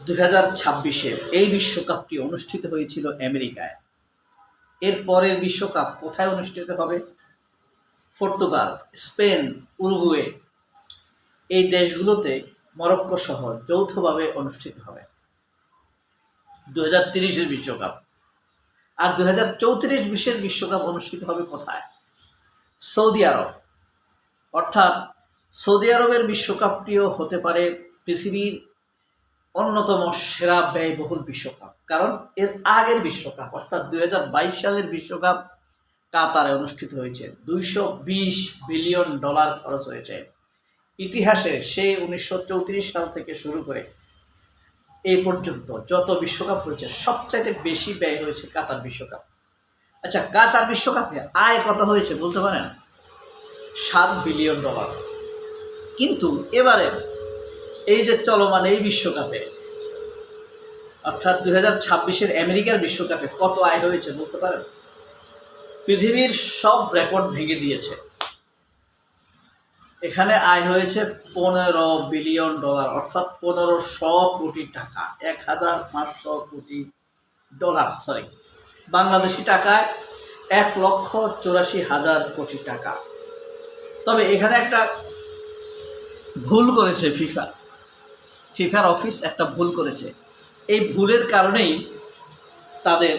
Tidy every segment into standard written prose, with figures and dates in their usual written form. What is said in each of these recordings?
2026-এর এই বিশ্বকাপটি অনুষ্ঠিত হয়েছিল আমেরিকায়। এর পরের বিশ্বকাপ কোথায় অনুষ্ঠিত হবে? পর্তুগাল, স্পেন, উরুগুয়ে এই দেশগুলোতে মরক্কো সহ যৌথভাবে অনুষ্ঠিত হবে 2030-এর বিশ্বকাপ। আর 2034-20-এর বিশ্বকাপ অনুষ্ঠিত হবে কোথায়? সৌদি আরব। অর্থাৎ সৌদি আরবের বিশ্বকাপটিও হতে পারে পৃথিবীর অন্যতম সেরা ব্যয়বহুল বিশ্বকাপ, কারণ এর আগের বিশ্বকাপ অর্থাৎ 2022 সালের বিশ্বকাপ কাতারে অনুষ্ঠিত হয়েছে। $220 বিলিয়ন খরচ হয়েছে। ইতিহাসে সে 1934 সাল থেকে শুরু করে এই পর্যন্ত যত বিশ্বকাপ হয়েছে সবচাইতে বেশি ব্যয় হয়েছে কাতার বিশ্বকাপ। আচ্ছা, কাতার বিশ্বকাপে আয় কত হয়েছে বলতে পারেন? $7 বিলিয়ন। কিন্তু এবারে এই যে চলমান এই বিশ্বকাপে অর্থাৎ 2026-এর আমেরিকার বিশ্বকাপে কত আয় হয়েছে বলতে পারেন? পৃথিবীর সব রেকর্ড ভেঙে দিয়েছে। এখানে আয় হয়েছে $15 বিলিয়ন, অর্থাৎ 1500 কোটি টাকা, 1500 কোটি ডলার, বাংলাদেশি টাকায় 1,84,000 কোটি টাকা। তবে এখানে একটা ভুল করেছে ফিফার অফিস একটা ভুল করেছে। এই ভুলের কারণেই তাদের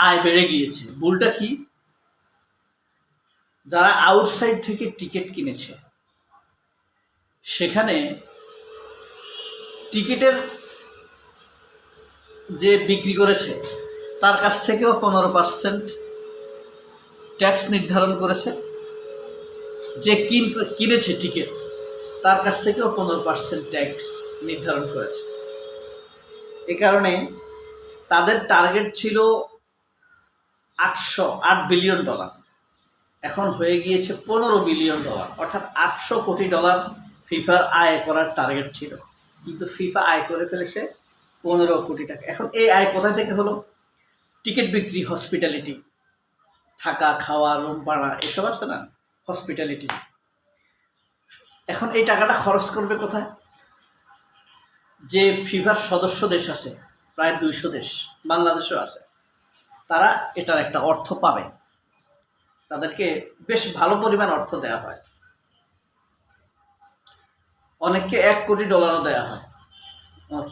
আয় বেড়ে গিয়েছে। ভুলটা কি? যারা আউটসাইড থেকে টিকিট কিনেছে সেখানে টিকিটের যে বিক্রি করেছে তার কাছ থেকেও 15% ট্যাক্স নির্ধারণ করেছে। যে কিনেছে টিকিট তার কাছ থেকেও 15% ট্যাক্স নির্ধারণ করেছে। এ কারণে তাদের টার্গেট ছিল $8 বিলিয়ন, এখন হয়ে গিয়েছে $15 বিলিয়ন, অর্থাৎ $800 কোটি ফিফার আয় করার টার্গেট ছিল, কিন্তু ফিফা আয় করে ফেলেছে $15 কোটি টাকা। এখন এই আয় কোথায় থেকে হলো? টিকিট বিক্রি, হসপিটালিটি, থাকা খাওয়া, রুম ভাড়া, এসব আছে না, হসপিটালিটি। এখন এই টাকাটা খরচ করবে কোথায়? যে ফিফার সদস্য দেশ আছে প্রায় 200 দেশ, বাংলাদেশও আছে, তারা এটার একটা অর্থ পাবে। তাদেরকে বেশ ভালো পরিমাণ অর্থ দেওয়া হয়। অনেককে $1 কোটি দেওয়া হয়,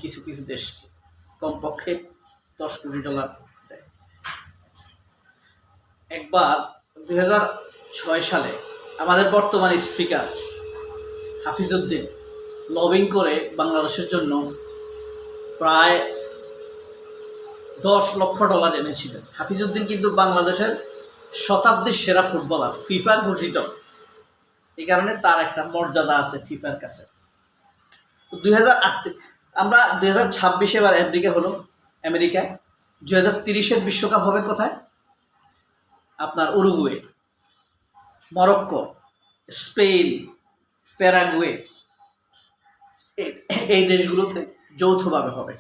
কিছু কিছু দেশকে কমপক্ষে $10 কোটি দেয়। একবার 2006 সালে আমাদের বর্তমান স্পিকার হাফিজউদ্দিন লবিং করে বাংলাদেশের জন্য প্রায় $10 লক্ষ এনেছিলেন। হাফিজউদ্দিন কিন্তু বাংলাদেশের শতাব্দীর সেরা ফুটবলার, ফিফা ঘোষিত। এই কারণে তার একটা মর্যাদা আছে ফিফার কাছে। 2008 আমরা 2026 এবার আমেরিকায়। 2030-এর বিশ্বকাপ হবে কোথায়? আপনার উরুগুয়ে, মরক্কো, স্পেন, প্যারাগুয়ে এই দেশগুলোতে যৌথভাবে হবে।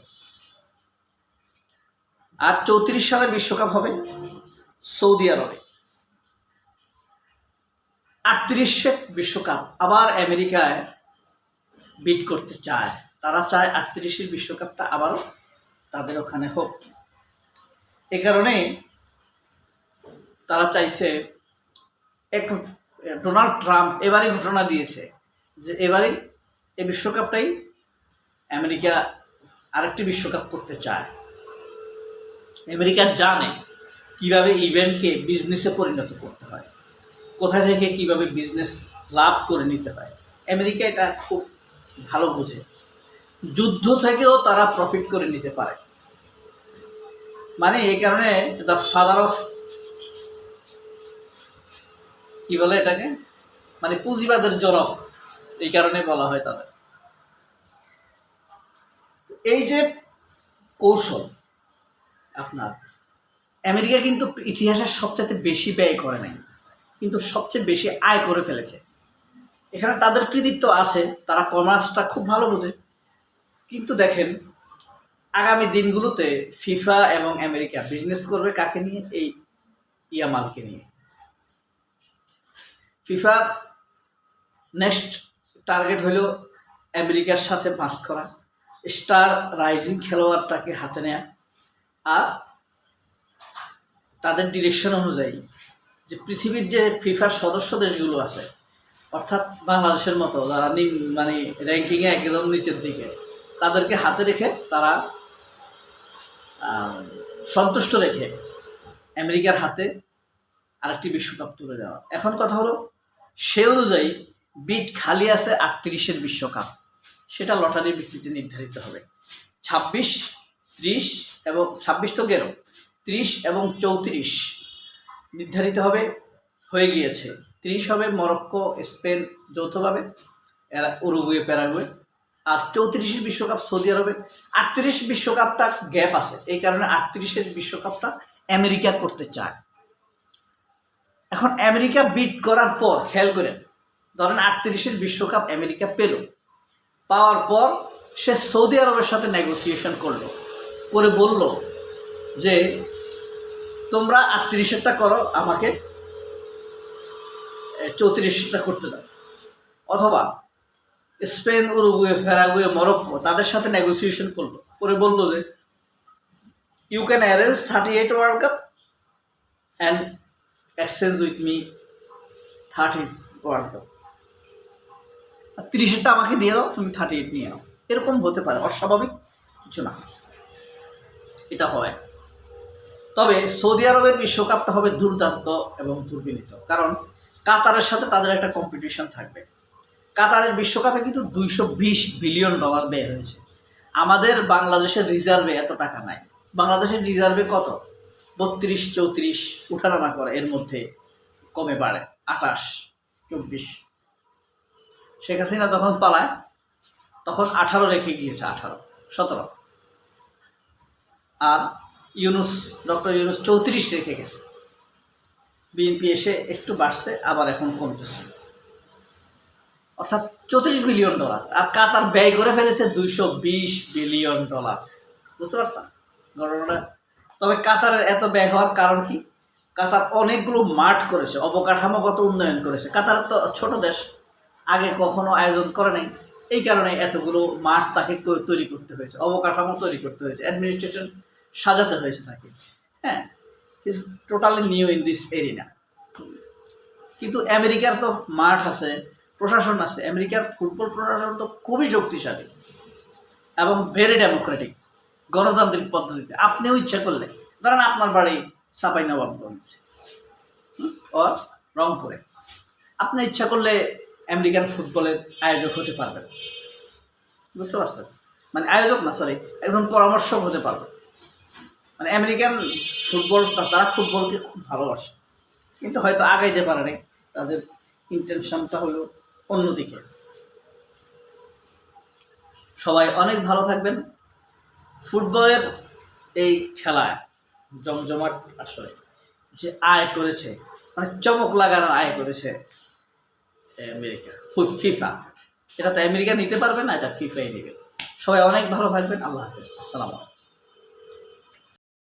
আর 34 সালে বিশ্বকাপ হবে সৌদি আরবে। 38-এর বিশ্বকাপ আবার আমেরিকায় বিট করতে চায়। তারা চায় 38-এর বিশ্বকাপটা আবারও তাদের ওখানে হোক। এ কারণে তারা চাইছে, ডোনাল্ড ট্রাম্প এবারই ঘোষণা দিয়েছে যে এবারই এই বিশ্বকাপটাই আমেরিকা আরেকটি বিশ্বকাপ করতে চায়। আমেরিকা জানে কিভাবে ইভেন্টকে বিজনেসে পরিণত করতে হয়, কোথায় থেকে কিভাবে বিজনেস লাভ করে নিতে হয়। আমেরিকা এটা খুব ভালো বোঝে। যুদ্ধ থেকেও তারা প্রফিট করে নিতে পারে। মানে এই কারণে দ্য ফাদার অফ, কি বলে এটাকে, মানে পুঁজিবাদের জনক, এই কারণে বলা হয় তাদের। এই যে কৌশল, আপনার আমেরিকা কিন্তু ইতিহাসের সবচেয়ে বেশি ব্যয় করে নাই, কিন্তু সবচেয়ে বেশি আয় করে ফেলেছে। এখানে তাদের কৃতিত্ব আছে, তারা কমার্সটা খুব ভালো বোঝে। কিন্তু দেখেন আগামী দিনগুলোতে ফিফা এবং আমেরিকা বিজনেস করবে কাকে নিয়ে? এই ইয়ামালকে নিয়ে। ফিফা নেক্সট টার্গেট হলো আমেরিকার সাথে পাস করা, স্টার রাইজিং খেলোয়াড়টাকে হাতে নেয়া, আর তাদের ডিরেকশন অনুযায়ী যে পৃথিবীর যে ফিফার সদস্য দেশগুলো আছে, অর্থাৎ বাংলাদেশের মতো যারা মানে র্যাঙ্কিংয়ে একদম নিচের দিকে, তাদেরকে হাতে রেখে তারা সন্তুষ্ট রেখে আমেরিকার হাতে আরেকটি বিশ্বকাপ তুলে দেওয়া। এখন কথা হলো, সে অনুযায়ী বিট খালি আছে 38-এর বিশ্বকাপ, সেটা লটারির ভিত্তিতে নির্ধারিত হবে। 26, 30 এবং 26 তো গেল, 30 এবং 34 নির্ধারিত হবে, হয়ে গিয়েছে। 30 হবে মরক্কো স্পেন যৌথভাবে, এরা উরুগুয়ে প্যারাগুয়ে, আর 34-এর বিশ্বকাপ সৌদি আরবে। 38 বিশ্বকাপটা গ্যাপ আছে, এই কারণে 38-এর বিশ্বকাপটা আমেরিকা করতে চায়। এখন আমেরিকা বিট করার পর খেয়াল করেন, ধরেন 38-এর বিশ্বকাপ আমেরিকা পেল, পাওয়ার পর সে সৌদি আরবের সাথে নেগোসিয়েশন করলো, করে বলল যে তোমরা 38-এরটা করো, আমাকে 34-এরটা করতে দাও। অথবা স্পেন, উরুগুয়ে, প্যারাগুয়ে, মরক্কো তাদের সাথে নেগোসিয়েশন করলো, করে বললো যে you can arrange 38 world cup and exchange with me 30 world cup. 30-এরটা আমাকে দিয়ে দাও, তুমি 38 নিয়ে নাও। এরকম হতে পারে, অস্বাভাবিক কিছু না, এটা হয়। তবে সৌদি আরবের বিশ্বকাপটা হবে দুর্দান্ত এবং দুর্বিনীত, কারণ কাতারের সাথে তাদের একটা কম্পিটিশন থাকবে। কাতারের বিশ্বকাপে কিন্তু $220 বিলিয়ন ব্যয় হয়েছে। আমাদের বাংলাদেশের রিজার্ভে এত টাকা নাই। বাংলাদেশের রিজার্ভে কত? 32-34 উঠানামা করে, এর মধ্যে কমে বাড়ে, 28-24। শেখ হাসিনা যখন পালায় তখন 18 রেখে গিয়েছে, 18-17, আর ডক্টর ইউনূস 34 রেখে গেছে। বিএনপি এসে একটু বাড়ছে, আবার এখন কমতেছে, অর্থাৎ $34 বিলিয়ন। আর কাতার ব্যয় করে ফেলেছে $220 বিলিয়ন। বুঝতে পারছেন ঘটনাটা? তবে কাতারের এত ব্যয় হওয়ার কারণ কি? কাতার অনেকগুলো মাঠ করেছে, অবকাঠামোগত উন্নয়ন করেছে। কাতার তো ছোট দেশ, আগে কখনো আয়োজন করে নাই, এই কারণে এতগুলো মাঠ তাকে তৈরি করতে হয়েছে, অবকাঠামো তৈরি করতে হয়েছে, অ্যাডমিনিস্ট্রেশন সাজাতে হয়েছে তাকে। হ্যাঁ, is totally new in this area. কিন্তু আমেরিকার তো মাঠ আছে, প্রশাসন আছে। আমেরিকার ফুটবল প্রশাসন তো খুবই শক্তিশালী এবং ভেরি ডেমোক্রেটিক, গণতান্ত্রিক পদ্ধতিতে। আপনিও ইচ্ছা করলে, ধরেন আপনার বাড়ি চাঁপাইনবাবগঞ্জ ও রংপুরে, আপনি ইচ্ছা করলে আমেরিকান ফুটবলের আয়োজক হতে পারবেন। বুঝতে পারছেন? মানে আয়োজক না, সরি, একজন পরামর্শক হতে পারবেন। মানে আমেরিকান ফুটবল, তারা ফুটবলকে খুব ভালোবাসে, কিন্তু হয়তো আগাইতে পারে নাই, তাদের ইন্টেনশনটা হলো অন্যদিকে। সবাই অনেক ভালো থাকবেন। ফুটবলের এই খেলায় জমজমাট আসলে যে আয় করেছে, মানে চমক লাগানো আয় করেছে আমেরিকা, ফিফা। এটা তো আমেরিকা নিতে পারবে না, এটা ফিফাই নেবে। সবাই অনেক ভালো থাকবেন। আল্লাহ হাফেজ, আসসালামু আলাইকুম।